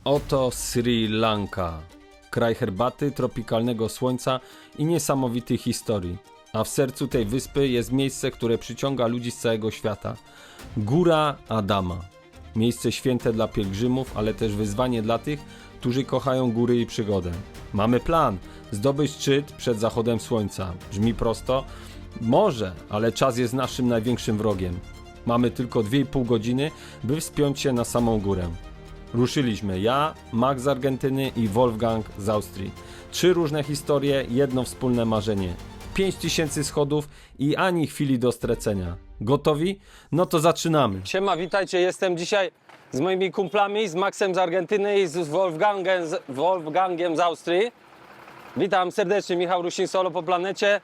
Oto Sri Lanka. Kraj herbaty, tropikalnego słońca i niesamowitych historii. A w sercu tej wyspy jest miejsce, które przyciąga ludzi z całego świata. Góra Adama. Miejsce święte dla pielgrzymów, ale też wyzwanie dla tych, którzy kochają góry i przygodę. Mamy plan. Zdobyć szczyt przed zachodem słońca. Brzmi prosto? Może, ale czas jest naszym największym wrogiem. Mamy tylko 2,5 godziny, by wspiąć się na samą górę. Ruszyliśmy ja, Max z Argentyny i Wolfgang z Austrii. 3 różne historie, jedno wspólne marzenie. 5000 schodów i ani chwili do stracenia. Gotowi? No to zaczynamy. Siema, witajcie, jestem dzisiaj z moimi kumplami, z Maxem z Argentyny i z Wolfgangiem z Austrii. Witam serdecznie, Michał Rusin, Solo po planecie.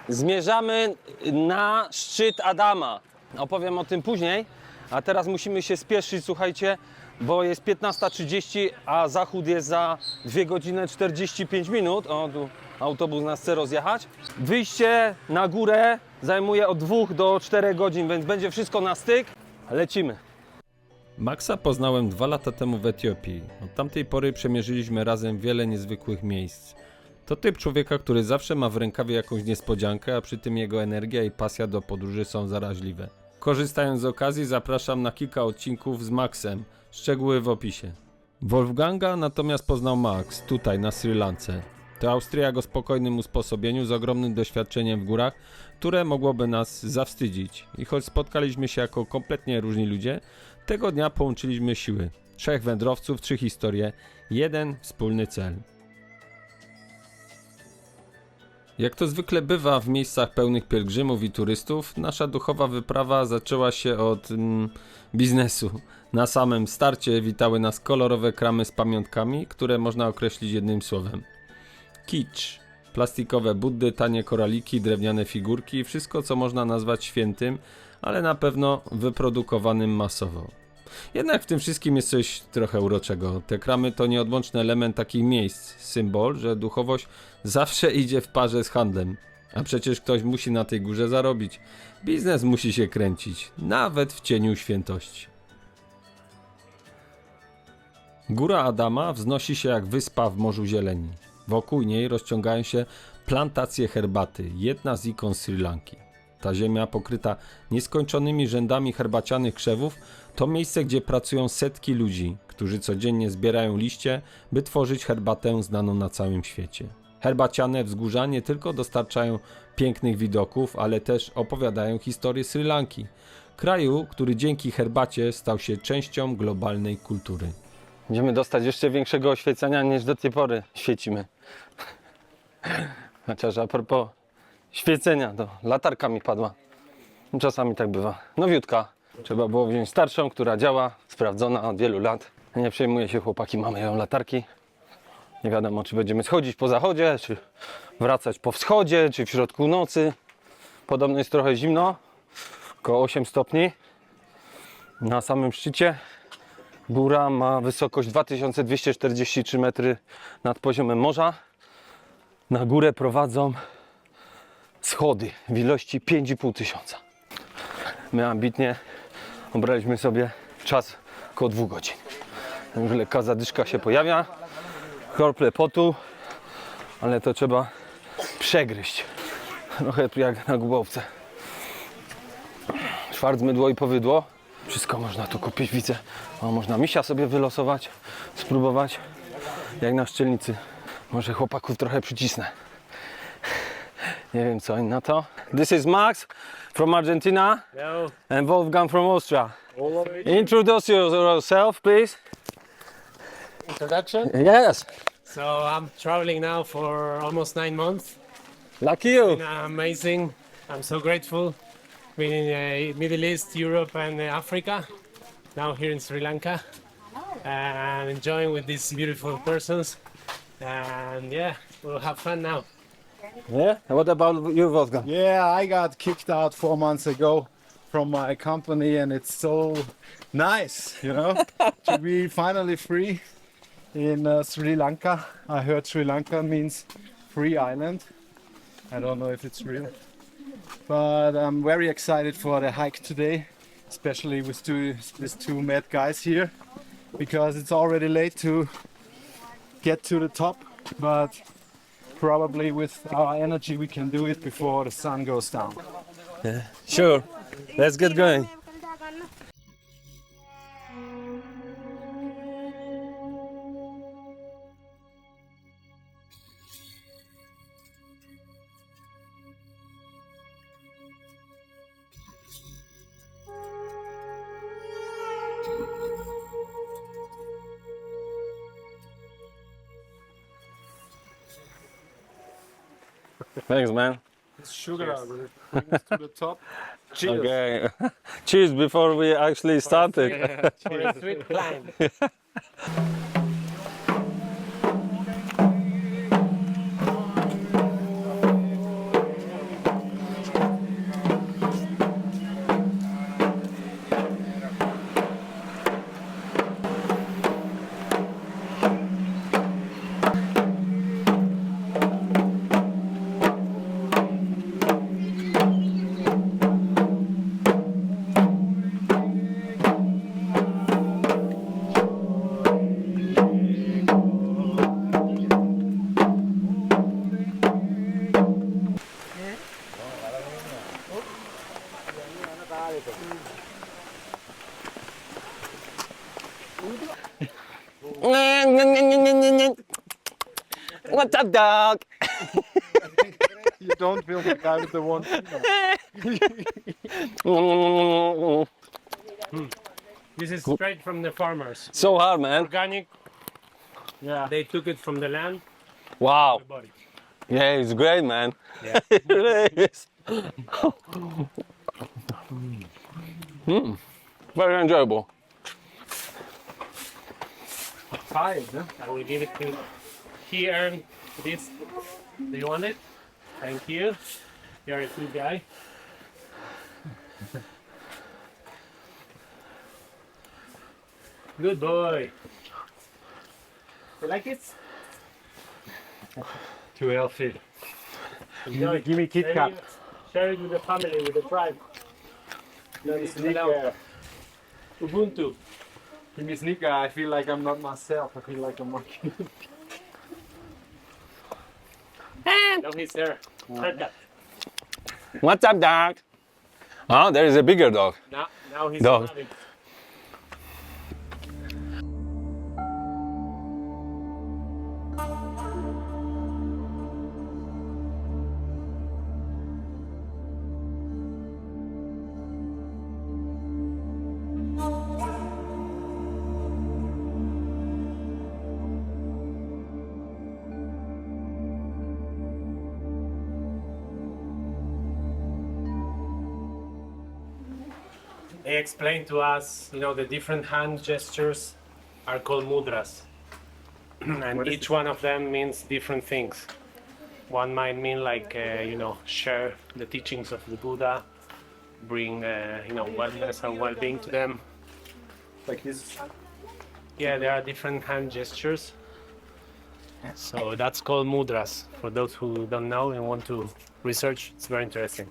Zmierzamy na szczyt Adama. Opowiem o tym później, a teraz musimy się spieszyć, słuchajcie, bo jest 15:30, a zachód jest za 2 godziny 45 minut. O, tu autobus nas chce rozjechać. Wyjście na górę zajmuje od 2 do 4 godzin, więc będzie wszystko na styk. Lecimy. Maxa poznałem 2 lata temu w Etiopii. Od tamtej pory przemierzyliśmy razem wiele niezwykłych miejsc. To typ człowieka, który zawsze ma w rękawie jakąś niespodziankę, a przy tym jego energia i pasja do podróży są zaraźliwe. Korzystając z okazji, zapraszam na kilka odcinków z Maxem. Szczegóły w opisie. Wolfganga natomiast poznał Max, tutaj na Sri Lance. To Austriak o spokojnym usposobieniu z ogromnym doświadczeniem w górach, które mogłoby nas zawstydzić. I choć spotkaliśmy się jako kompletnie różni ludzie, tego dnia połączyliśmy siły. 3 wędrowców, 3 historie, jeden wspólny cel. Jak to zwykle bywa w miejscach pełnych pielgrzymów i turystów, nasza duchowa wyprawa zaczęła się od biznesu. Na samym starcie witały nas kolorowe kramy z pamiątkami, które można określić jednym słowem. Kicz. Plastikowe buddy, tanie koraliki, drewniane figurki, wszystko co można nazwać świętym, ale na pewno wyprodukowanym masowo. Jednak w tym wszystkim jest coś trochę uroczego. Te kramy to nieodłączny element takich miejsc, symbol, że duchowość zawsze idzie w parze z handlem. A przecież ktoś musi na tej górze zarobić. Biznes musi się kręcić, nawet w cieniu świętości. Góra Adama wznosi się jak wyspa w morzu zieleni. Wokół niej rozciągają się plantacje herbaty, jedna z ikon Sri Lanki. Ta ziemia pokryta nieskończonymi rzędami herbacianych krzewów to miejsce, gdzie pracują setki ludzi, którzy codziennie zbierają liście, by tworzyć herbatę znaną na całym świecie. Herbaciane wzgórza nie tylko dostarczają pięknych widoków, ale też opowiadają historię Sri Lanki, kraju, który dzięki herbacie stał się częścią globalnej kultury. Będziemy dostać jeszcze większego oświecenia niż do tej pory świecimy. Chociaż a propos świecenia, to latarka mi padła. Czasami tak bywa. Nowiutka. Trzeba było wziąć starszą, która działa, sprawdzona od wielu lat. Nie przejmuje się chłopaki, mamy ją latarki. Nie wiadomo, czy będziemy schodzić po zachodzie, czy wracać po wschodzie, czy w środku nocy. Podobno jest trochę zimno, około 8 stopni. Na samym szczycie góra ma wysokość 2243 metry nad poziomem morza. Na górę prowadzą schody w ilości 5500. My ambitnie obraliśmy sobie czas około 2 godzin. Już lekka zadyszka się pojawia, krople potu, ale to trzeba przegryźć. Trochę tu jak na głowce. Szwarcmydło i powydło. Wszystko można tu kupić, widzę. O, można misia sobie wylosować, spróbować. Jak na szczelnicy. Może chłopaków trochę przycisnę. Nie wiem co oni na to. This is Max from Argentina. Hello. And Wolfgang from Austria. Introduce yourself, please. Introduction. Yes. So I'm traveling now for almost 9 months. Lucky you. And amazing. I'm so grateful. Been in Middle East, Europe and Africa. Now here in Sri Lanka. And enjoying with these beautiful persons. And yeah, we'll have fun now. Yeah. What about you, Wolfgang? Yeah, I got kicked out 4 months ago from my company, and it's so nice, you know, to be finally free in Sri Lanka. I heard Sri Lanka means free island. I don't know if it's real, but I'm very excited for the hike today, especially with two mad guys here. because it's already late to get to the top, but probably with our energy we can do it before the sun goes down. Sure. Let's get going. Thanks, man. It's sugar, bring us to the top. Cheers. Okay. Cheers before we actually started. For a sweet climb. What's up, dog? You don't feel the guy with the one finger. This is straight from the farmers. So hard, man. Organic. Yeah. They took it from the land. Wow. The body. Yeah, it's great, man. Yeah. It really is. Very enjoyable. Tired, huh? I will give it to. He earned this. Do you want it? Thank you. You're a good guy. Good boy. You like it? Too healthy. Enjoy. Give me Kit Share Kat. it- Share it with the family, with the tribe. Ubuntu. Give me sneaker. I feel like I'm not myself. I feel like I'm working. No, he's there. Haircut. What's up, dog? Oh, there is a bigger dog. Now he's Dog. having. They explained to us, the different hand gestures are called mudras. And each one of them means different things. One might mean like, share the teachings of the Buddha, bring, wellness and well-being to them. Like this. Yeah, there are different hand gestures. So that's called mudras. For those who don't know and want to research, it's very interesting.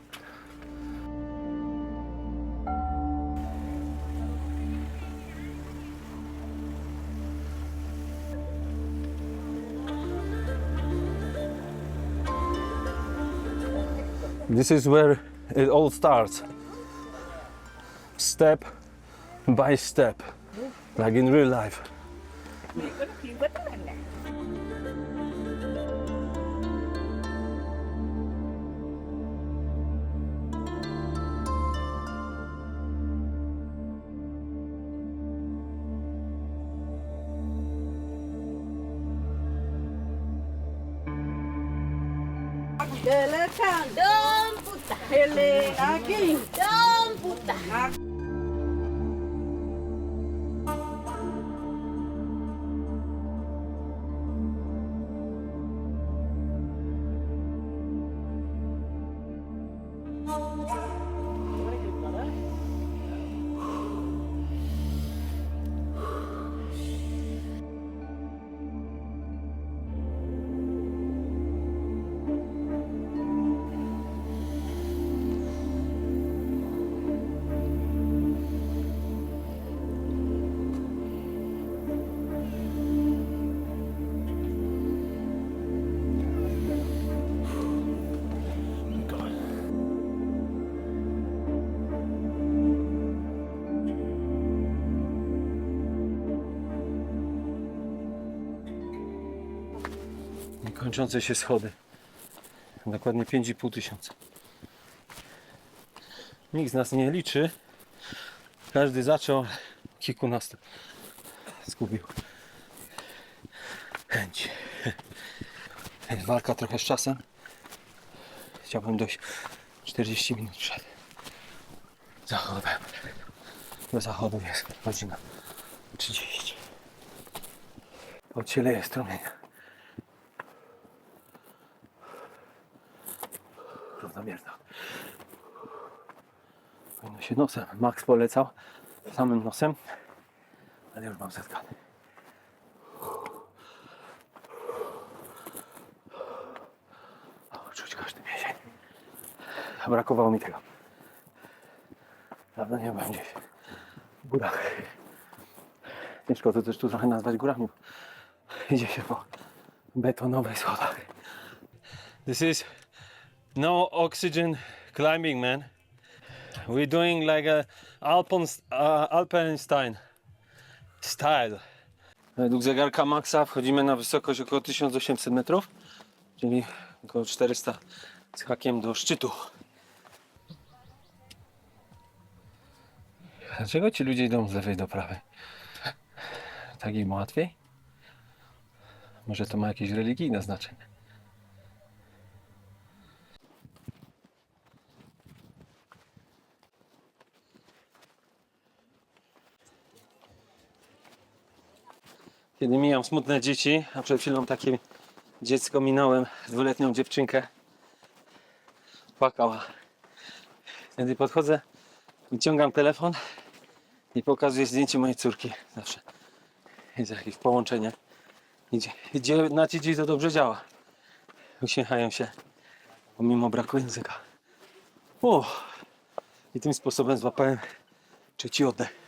This is where it all starts. Step by step, like in real life. Belakang dom putah, hele lagi dom putah. Niekończące się schody. Dokładnie 5,5 tysiąca. Nikt z nas nie liczy. Każdy zaczął, kilkunastu zgubił chęć. Jest walka trochę z czasem. Chciałbym dojść 40 minut przed zachodem. Do zachodu jest godzina 30. Pod się leje strumienia. Równomierna. Powinno się nosem. Max polecał samym nosem, ale już mam zatkany. Czuć każdy mięsień. Brakowało mi tego. Dawno nie byłem gdzieś w górach. Ciężko to też tu trochę nazwać górami. Idzie się po betonowych schodach. This is no oxygen climbing, man. We're doing like a Alpenstein style. Według zegarka Maxa wchodzimy na wysokość około 1800 metrów, czyli około 400 z hakiem do szczytu. Dlaczego ci ludzie idą z lewej do prawej? Tak im łatwiej? Może to ma jakieś religijne znaczenie? Kiedy mijam smutne dzieci, a przed chwilą takie dziecko minąłem, 2-letnią dziewczynkę, płakała. Kiedy podchodzę, wyciągam telefon i pokazuję zdjęcie mojej córki. Zawsze jest jakieś połączenie. Idzie na dzieci to dobrze działa. Uśmiechają się, pomimo braku języka. I tym sposobem złapałem trzeci oddech.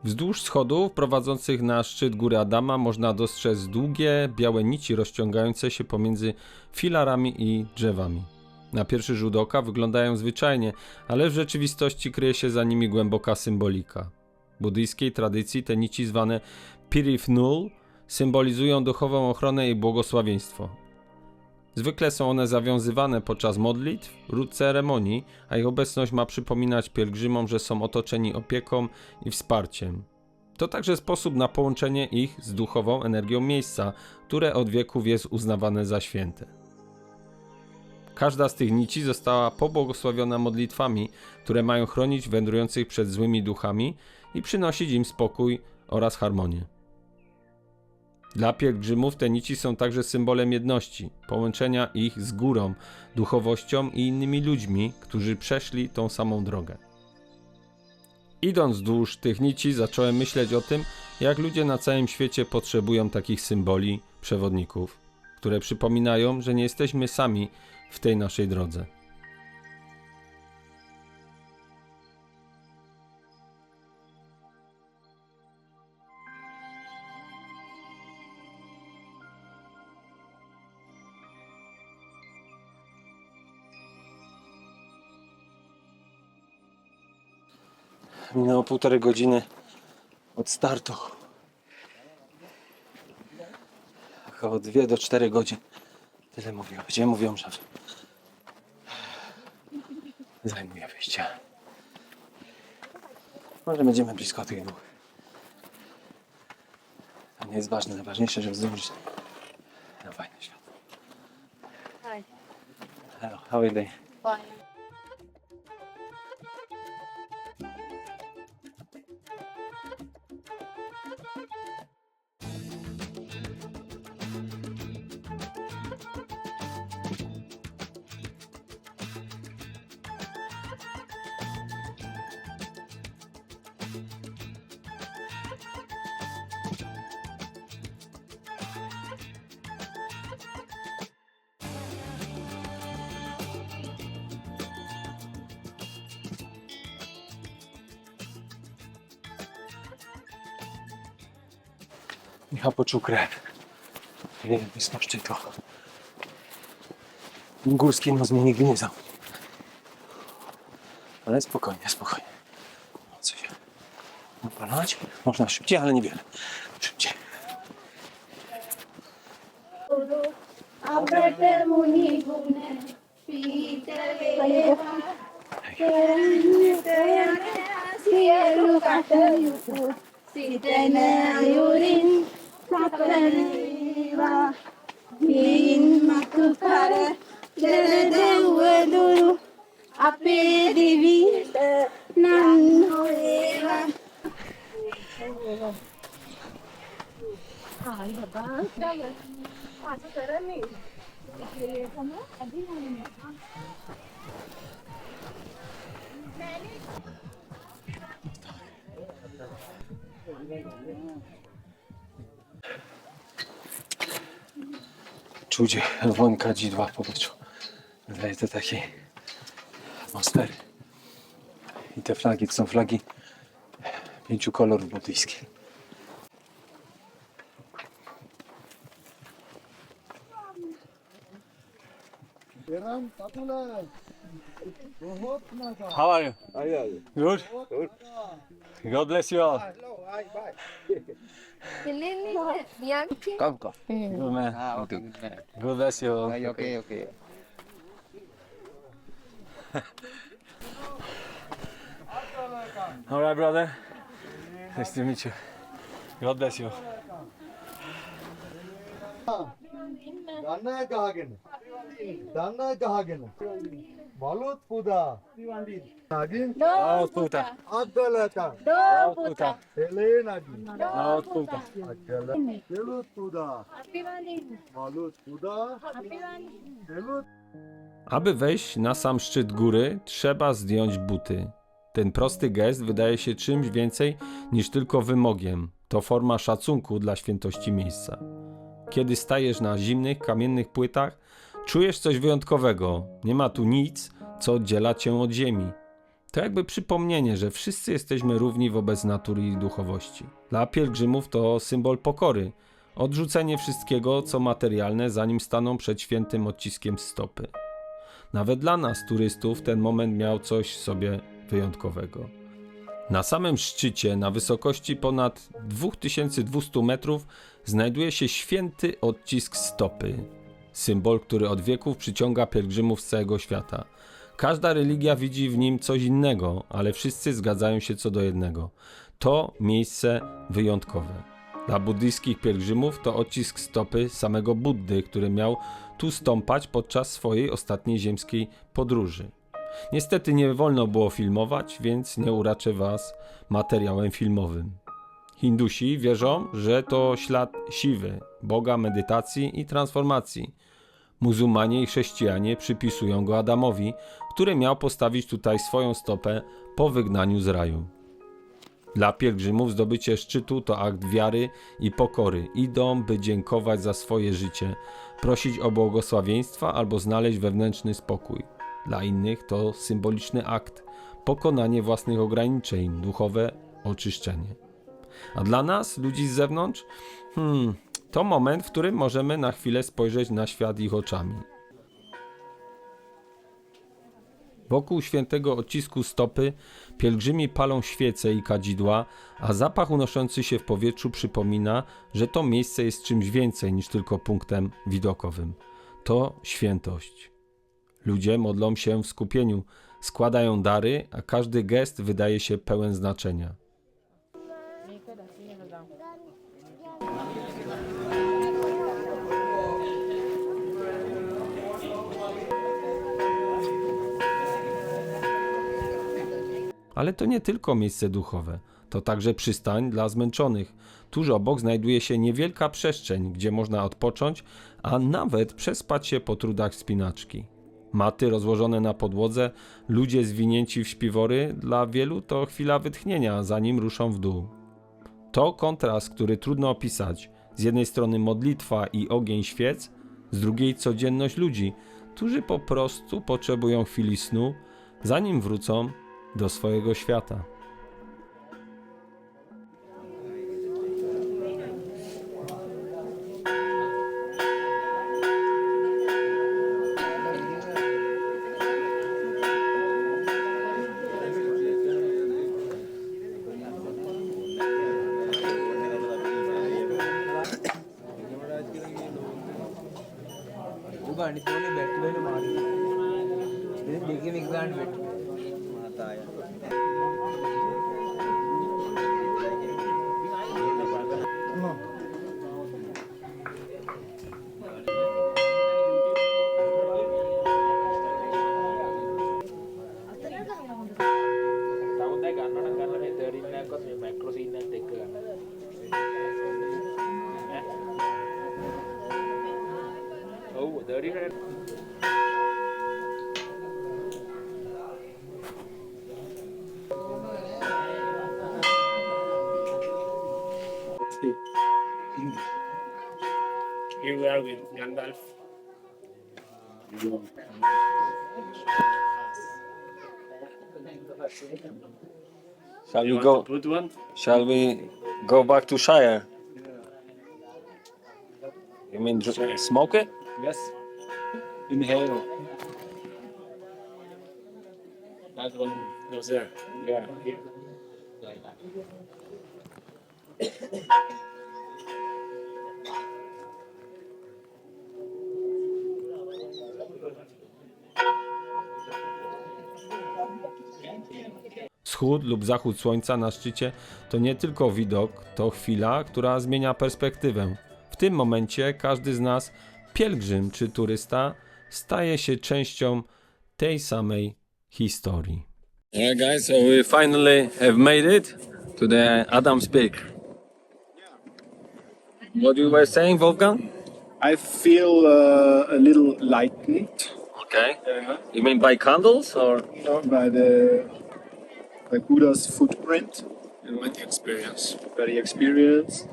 Wzdłuż schodów prowadzących na szczyt góry Adama można dostrzec długie, białe nici rozciągające się pomiędzy filarami i drzewami. Na pierwszy rzut oka wyglądają zwyczajnie, ale w rzeczywistości kryje się za nimi głęboka symbolika. W buddyjskiej tradycji te nici zwane Pirif Nul symbolizują duchową ochronę i błogosławieństwo. Zwykle są one zawiązywane podczas modlitw lub ceremonii, a ich obecność ma przypominać pielgrzymom, że są otoczeni opieką i wsparciem. To także sposób na połączenie ich z duchową energią miejsca, które od wieków jest uznawane za święte. Każda z tych nici została pobłogosławiona modlitwami, które mają chronić wędrujących przed złymi duchami i przynosić im spokój oraz harmonię. Dla pielgrzymów te nici są także symbolem jedności, połączenia ich z górą, duchowością i innymi ludźmi, którzy przeszli tą samą drogę. Idąc wzdłuż tych nici, zacząłem myśleć o tym, jak ludzie na całym świecie potrzebują takich symboli, przewodników, które przypominają, że nie jesteśmy sami w tej naszej drodze. Minęło 1,5 godziny od startu. Około 2 do 4 godzin. Tyle mówią. Gdzie mówią, że zajmuje wyjście. Może będziemy blisko tych dwóch. To nie jest ważne. Najważniejsze, żeby zdążyć na fajny świat. Hi. Hello, how are you doing? Fine. Michał poczuł krew. Blisko szczytu. Górski nos mnie nigdy nie znał. Ale spokojnie, spokojnie. Co się Opalać. Można szybciej, ale niewiele. Szybciej. Abrate muni gune pitale sielu katayuku sitene ayurin sakaleva in matukare dede ueduru ape divi nanhoeva Czuć woń kadzidła w powietrzu. Wydaje to takiej atmosfery. I te flagi to są flagi 5 kolorów buddyjskich. How are you? Good? God bless you all. Good man. God bless you all. Okay. All right, brother. Nice to meet you. God bless you. Danna kahagen. Danna kahagen. Balut puda. Nagin. No puta. Adalata. No puta. Ele nagin. No puta. Adala. Belut puda. Balut puda. Belut. Aby wejść na sam szczyt góry, trzeba zdjąć buty. Ten prosty gest wydaje się czymś więcej niż tylko wymogiem. To forma szacunku dla świętości miejsca. Kiedy stajesz na zimnych, kamiennych płytach, czujesz coś wyjątkowego. Nie ma tu nic, co oddziela cię od ziemi. To jakby przypomnienie, że wszyscy jesteśmy równi wobec natury i duchowości. Dla pielgrzymów to symbol pokory. Odrzucenie wszystkiego, co materialne, zanim staną przed świętym odciskiem stopy. Nawet dla nas, turystów, ten moment miał coś w sobie wyjątkowego. Na samym szczycie, na wysokości ponad 2200 metrów, znajduje się święty odcisk stopy. Symbol, który od wieków przyciąga pielgrzymów z całego świata. Każda religia widzi w nim coś innego, ale wszyscy zgadzają się co do jednego. To miejsce wyjątkowe. Dla buddyjskich pielgrzymów to odcisk stopy samego Buddy, który miał tu stąpać podczas swojej ostatniej ziemskiej podróży. Niestety nie wolno było filmować, więc nie uraczę was materiałem filmowym. Hindusi wierzą, że to ślad Siwy, boga medytacji i transformacji. Muzułmanie i chrześcijanie przypisują go Adamowi, który miał postawić tutaj swoją stopę po wygnaniu z raju. Dla pielgrzymów zdobycie szczytu to akt wiary i pokory. Idą, by dziękować za swoje życie, prosić o błogosławieństwa albo znaleźć wewnętrzny spokój. Dla innych to symboliczny akt, pokonanie własnych ograniczeń, duchowe oczyszczenie. A dla nas, ludzi z zewnątrz, to moment, w którym możemy na chwilę spojrzeć na świat ich oczami. Wokół świętego odcisku stopy pielgrzymi palą świece i kadzidła, a zapach unoszący się w powietrzu przypomina, że to miejsce jest czymś więcej niż tylko punktem widokowym. To świętość. Ludzie modlą się w skupieniu, składają dary, a każdy gest wydaje się pełen znaczenia. Ale to nie tylko miejsce duchowe, to także przystań dla zmęczonych. Tuż obok znajduje się niewielka przestrzeń, gdzie można odpocząć, a nawet przespać się po trudach wspinaczki. Maty rozłożone na podłodze, ludzie zwinięci w śpiwory, dla wielu to chwila wytchnienia, zanim ruszą w dół. To kontrast, który trudno opisać. Z jednej strony modlitwa i ogień świec, z drugiej codzienność ludzi, którzy po prostu potrzebują chwili snu, zanim wrócą do swojego świata. അടിപൊളി ബാറ്റിൽ മാറി ഇത് ഡിഗ്രി നിൽക്കാണ്ട് പറ്റും Here we are with Gandalf. Shall You we want go? to put one? Shall we go back to Shire? You mean smoke it? Yes. Inhale. That one goes there. Yeah. Here. Wschód lub zachód słońca na szczycie to nie tylko widok, to chwila, która zmienia perspektywę. W tym momencie każdy z nas, pielgrzym czy turysta, staje się częścią tej samej historii. Alright guys, so we finally have made it to the Adam's Peak. What you were saying, Wolfgang? I feel a little lightened Okay. You mean by candles or? by the Buddha's footprint. And what the experience? Very experienced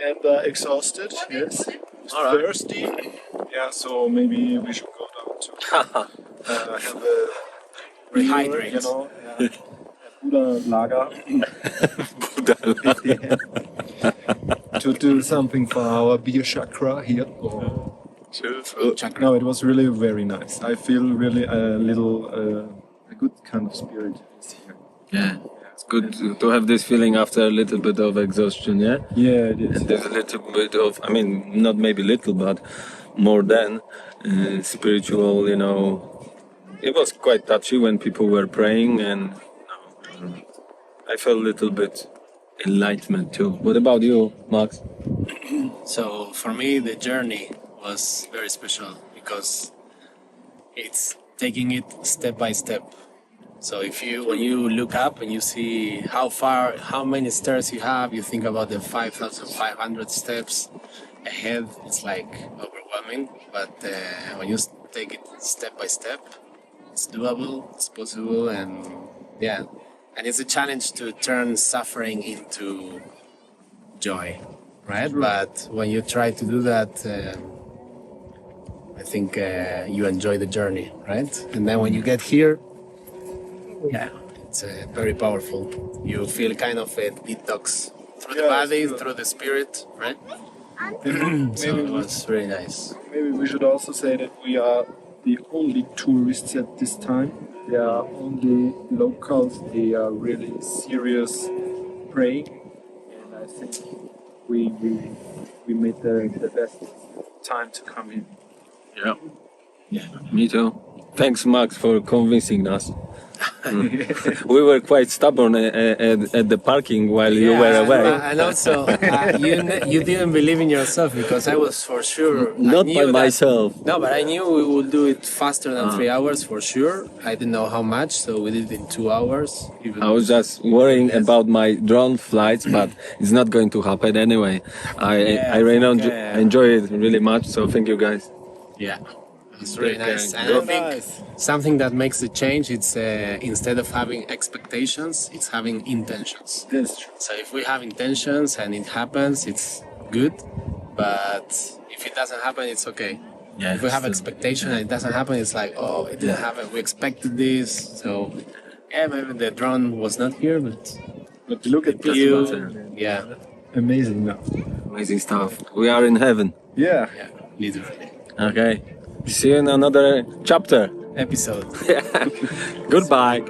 and exhausted. Yes. All right. Thirsty. Yeah. So maybe we should go down to have a Rehydrate. You know, yeah. Buddha Lager. To do something for our beer chakra here. No, it was really very nice. I feel really a good kind of spirit is here. Yeah. It's good to have this feeling after a little bit of exhaustion, yeah? Yeah, it is. And there's a little bit of, I mean, not maybe little, but more than spiritual, you know. It was quite touchy when people were praying, and I felt a little bit enlightenment too. What about you, Max? So for me, the journey was very special because it's taking it step by step. So when you look up and you see how many stairs you have, you think about the 5,500 steps ahead. It's like overwhelming. But when you take it step by step, it's doable, it's possible, and yeah, and it's a challenge to turn suffering into joy, right? But when you try to do that, I think you enjoy the journey, right? And then when you get here, yeah, it's very powerful. You feel kind of a detox through the body, through the spirit, right? So it was really nice. Maybe we should also say that we are the only tourists at this time. They are only locals. They are really serious praying, and I think we made the best time to come in. Yeah. Me too. Thanks, Max, for convincing us. We were quite stubborn at the parking while you were away. And also, you didn't believe in yourself because I was for sure. Not by myself. No, but I knew we would do it faster than 3 hours for sure. I didn't know how much, so we did it in 2 hours. I was just worrying about my drone flights, but it's not going to happen anyway. I really enjoy it really much, so thank you guys. Yeah. It's really nice. And I think something that makes a change, it's instead of having expectations, it's having intentions. That's true. So if we have intentions and it happens, it's good. But if it doesn't happen, it's okay. Yeah, If we have expectation and it doesn't happen, it's like, oh, it didn't happen. We expected this. So yeah, maybe the drone was not here, But look at but this. you, yeah, Amazing now. Amazing stuff. We are in heaven. Yeah. yeah, literally. Okay. See you in another chapter. Episode. Goodbye.